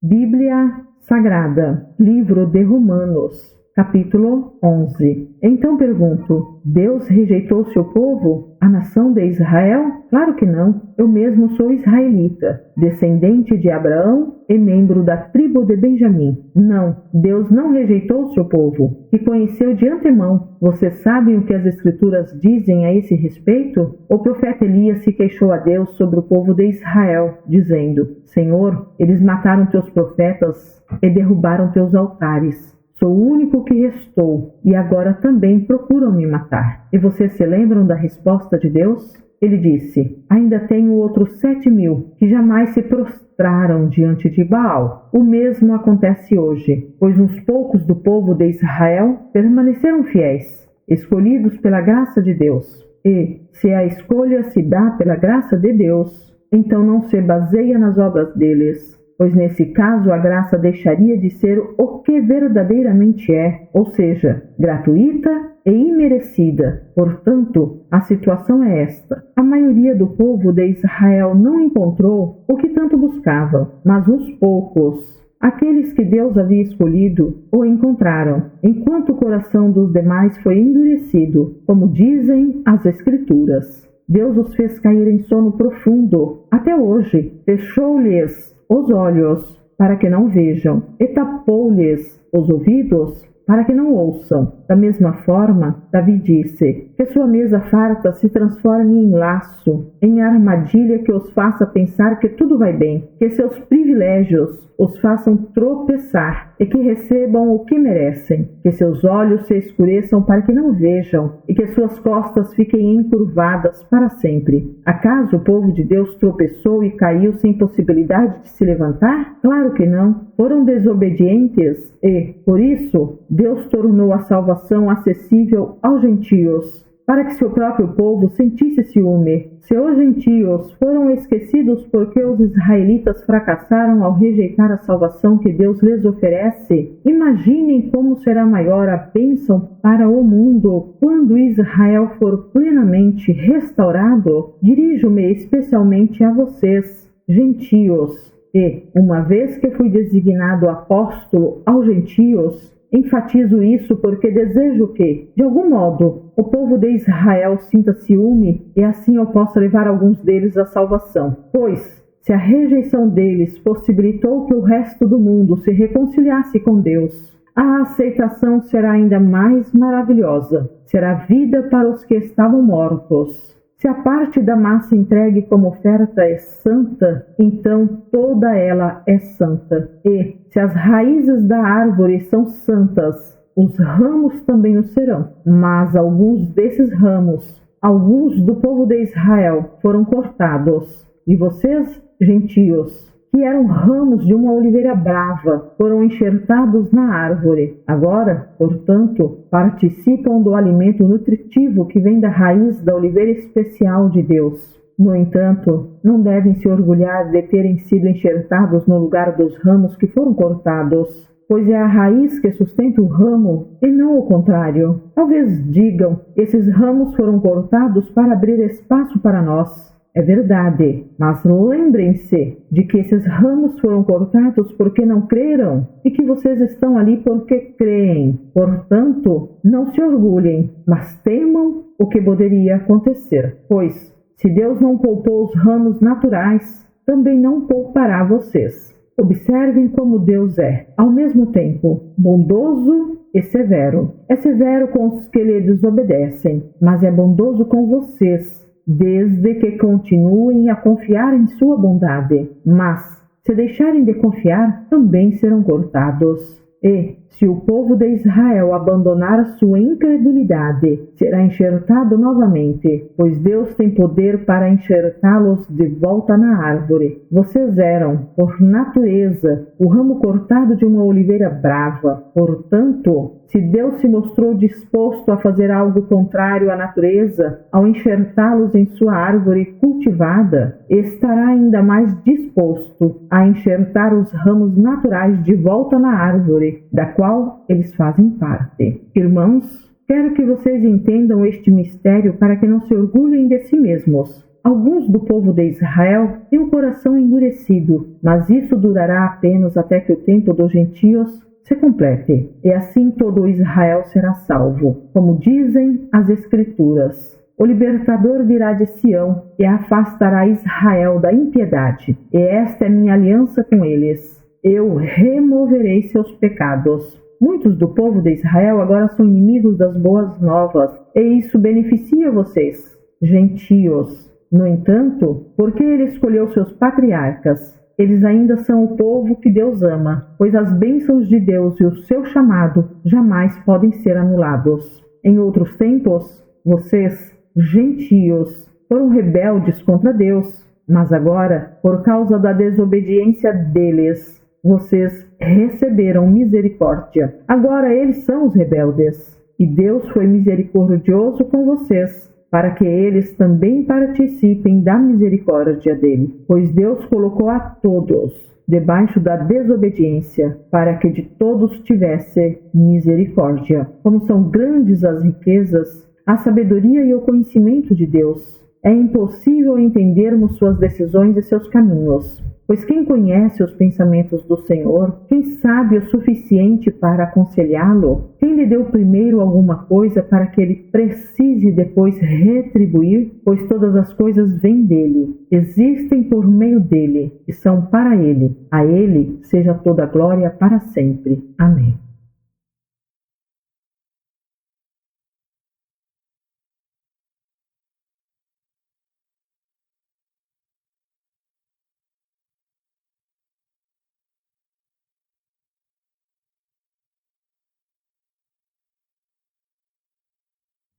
Bíblia Sagrada, Livro de Romanos, capítulo 11. Então pergunto, Deus rejeitou seu povo, a nação de Israel? Claro que não, eu mesmo sou israelita, descendente de Abraão e membro da tribo de Benjamim. Não, Deus não rejeitou seu povo, que conheceu de antemão. Vocês sabem o que as Escrituras dizem a esse respeito? O profeta Elias se queixou a Deus sobre o povo de Israel, dizendo: Senhor, eles mataram teus profetas e derrubaram teus altares. Sou o único que restou, e agora também procuram me matar. E vocês se lembram da resposta de Deus? Ele disse: ainda tenho outros 7.000 que jamais se prostraram diante de Baal. O mesmo acontece hoje, pois uns poucos do povo de Israel permaneceram fiéis, escolhidos pela graça de Deus. E, se a escolha se dá pela graça de Deus, então não se baseia nas obras deles, pois nesse caso a graça deixaria de ser o que verdadeiramente é, ou seja, gratuita e imerecida. Portanto, a situação é esta: a maioria do povo de Israel não encontrou o que tanto buscava, mas uns poucos, aqueles que Deus havia escolhido, o encontraram, enquanto o coração dos demais foi endurecido, como dizem as Escrituras. Deus os fez cair em sono profundo. Até hoje, fechou-lhes os olhos para que não vejam, e tapou-lhes os ouvidos para que não ouçam. Da mesma forma, Davi disse: que sua mesa farta se transforme em laço, em armadilha que os faça pensar que tudo vai bem, que seus privilégios os façam tropeçar e que recebam o que merecem, que seus olhos se escureçam para que não vejam e que suas costas fiquem encurvadas para sempre. Acaso o povo de Deus tropeçou e caiu sem possibilidade de se levantar? Claro que não. Foram desobedientes e, por isso, Deus tornou a salvação acessível aos gentios, para que seu próprio povo sentisse ciúme. Se os gentios foram esquecidos porque os israelitas fracassaram ao rejeitar a salvação que Deus lhes oferece, imaginem como será maior a bênção para o mundo quando Israel for plenamente restaurado. Dirijo-me especialmente a vocês, gentios, e, uma vez que fui designado apóstolo aos gentios, enfatizo isso porque desejo que, de algum modo, o povo de Israel sinta ciúme e assim eu possa levar alguns deles à salvação. Pois, se a rejeição deles possibilitou que o resto do mundo se reconciliasse com Deus, a aceitação será ainda mais maravilhosa. Será vida para os que estavam mortos. Se a parte da massa entregue como oferta é santa, então toda ela é santa. E, se as raízes da árvore são santas, os ramos também o serão. Mas alguns desses ramos, alguns do povo de Israel, foram cortados. E vocês, gentios, que eram ramos de uma oliveira brava, foram enxertados na árvore. Agora, portanto, participam do alimento nutritivo que vem da raiz da oliveira especial de Deus. No entanto, não devem se orgulhar de terem sido enxertados no lugar dos ramos que foram cortados, pois é a raiz que sustenta o ramo e não o contrário. Talvez digam: esses ramos foram cortados para abrir espaço para nós. É verdade, mas lembrem-se de que esses ramos foram cortados porque não creram e que vocês estão ali porque creem. Portanto, não se orgulhem, mas temam o que poderia acontecer. Pois, se Deus não poupou os ramos naturais, também não poupará vocês. Observem como Deus é, ao mesmo tempo, bondoso e severo. É severo com os que lhe desobedecem, mas é bondoso com vocês, desde que continuem a confiar em sua bondade. Mas, se deixarem de confiar, também serão cortados. E, se o povo de Israel abandonar a sua incredulidade, será enxertado novamente, pois Deus tem poder para enxertá-los de volta na árvore. Vocês eram, por natureza, o ramo cortado de uma oliveira brava. Portanto, se Deus se mostrou disposto a fazer algo contrário à natureza, ao enxertá-los em sua árvore cultivada, estará ainda mais disposto a enxertar os ramos naturais de volta na árvore, da qual eles fazem parte. Irmãos, quero que vocês entendam este mistério para que não se orgulhem de si mesmos, Alguns do povo de Israel têm o coração endurecido, mas isso durará apenas até que o tempo dos gentios se complete, e assim todo Israel será salvo, como dizem as Escrituras. O libertador virá de Sião e afastará Israel da impiedade, e esta é minha aliança com eles. Eu removerei seus pecados. Muitos do povo de Israel agora são inimigos das boas novas, e isso beneficia vocês, gentios. No entanto, porque ele escolheu seus patriarcas, eles ainda são o povo que Deus ama, pois as bênçãos de Deus e o seu chamado jamais podem ser anulados. Em outros tempos, vocês, gentios, foram rebeldes contra Deus, mas agora, por causa da desobediência deles, vocês receberam misericórdia. Agora eles são os rebeldes, e Deus foi misericordioso com vocês, para que eles também participem da misericórdia dele. Pois Deus colocou a todos debaixo da desobediência, para que de todos tivesse misericórdia. Como são grandes as riquezas, a sabedoria e o conhecimento de Deus, é impossível entendermos suas decisões e seus caminhos. Pois quem conhece os pensamentos do Senhor, quem sabe o suficiente para aconselhá-lo? Quem lhe deu primeiro alguma coisa para que ele precise depois retribuir? Pois todas as coisas vêm dele, existem por meio dele e são para ele. A ele seja toda a glória para sempre. Amém.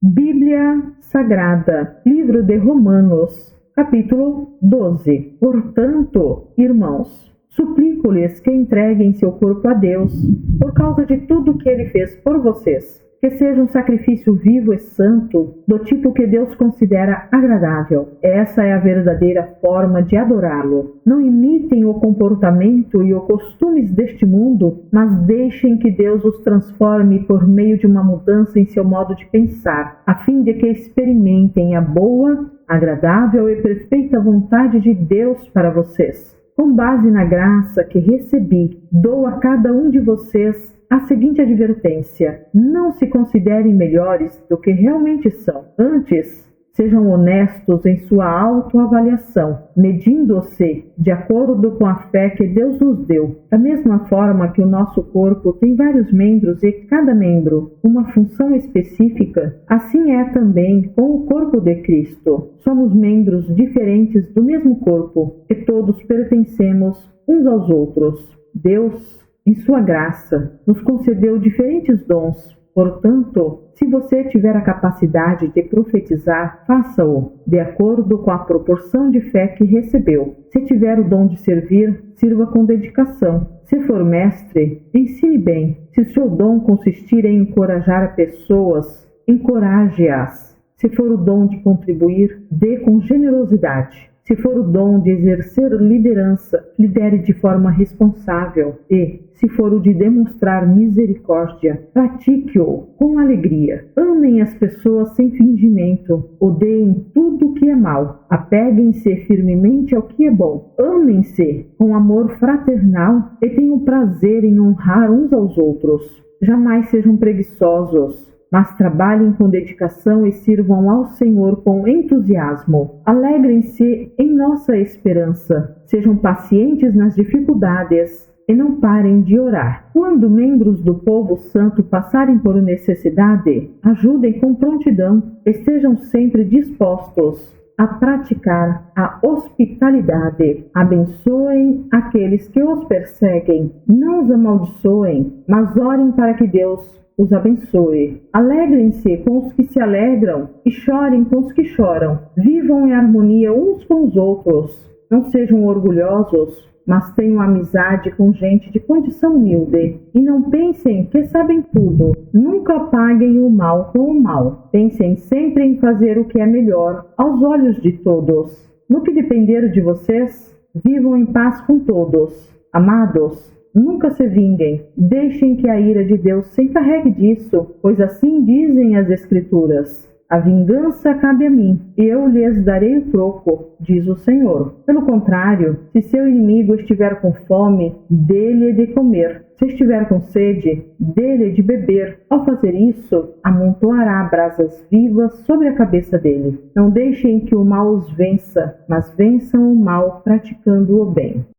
Bíblia Sagrada, livro de Romanos, capítulo 12. Portanto, irmãos, suplico-lhes que entreguem seu corpo a Deus, por causa de tudo que ele fez por vocês, que seja um sacrifício vivo e santo, do tipo que Deus considera agradável. Essa é a verdadeira forma de adorá-lo. Não imitem o comportamento e os costumes deste mundo, mas deixem que Deus os transforme por meio de uma mudança em seu modo de pensar, a fim de que experimentem a boa, agradável e perfeita vontade de Deus para vocês. Com base na graça que recebi, dou a cada um de vocês a seguinte advertência: não se considerem melhores do que realmente são. Antes, sejam honestos em sua autoavaliação, medindo-se de acordo com a fé que Deus nos deu. Da mesma forma que o nosso corpo tem vários membros e cada membro uma função específica, assim é também com o corpo de Cristo. Somos membros diferentes do mesmo corpo e todos pertencemos uns aos outros. Deus, em sua graça, nos concedeu diferentes dons. Portanto, se você tiver a capacidade de profetizar, faça-o de acordo com a proporção de fé que recebeu. Se tiver o dom de servir, sirva com dedicação. Se for mestre, ensine bem. Se seu dom consistir em encorajar pessoas, encoraje-as. Se for o dom de contribuir, dê com generosidade. Se for o dom de exercer liderança, lidere de forma responsável e, se for o de demonstrar misericórdia, pratique-o com alegria. Amem as pessoas sem fingimento, odeiem tudo o que é mal, apeguem-se firmemente ao que é bom. Amem-se com amor fraternal e tenham prazer em honrar uns aos outros. Jamais sejam preguiçosos, mas trabalhem com dedicação e sirvam ao Senhor com entusiasmo. Alegrem-se em nossa esperança. Sejam pacientes nas dificuldades e não parem de orar. Quando membros do povo santo passarem por necessidade, ajudem com prontidão. Estejam sempre dispostos a praticar a hospitalidade. Abençoem aqueles que os perseguem. Não os amaldiçoem, mas orem para que Deus os abençoe. Alegrem-se com os que se alegram e chorem com os que choram. Vivam em harmonia uns com os outros. Não sejam orgulhosos, mas tenham amizade com gente de condição humilde. E não pensem que sabem tudo. Nunca paguem o mal com o mal. Pensem sempre em fazer o que é melhor aos olhos de todos. No que depender de vocês, vivam em paz com todos. Amados, nunca se vinguem, deixem que a ira de Deus se encarregue disso, pois assim dizem as Escrituras. A vingança cabe a mim, eu lhes darei o troco, diz o Senhor. Pelo contrário, se seu inimigo estiver com fome, dê-lhe de comer. Se estiver com sede, dê-lhe de beber. Ao fazer isso, amontoará brasas vivas sobre a cabeça dele. Não deixem que o mal os vença, mas vençam o mal praticando o bem.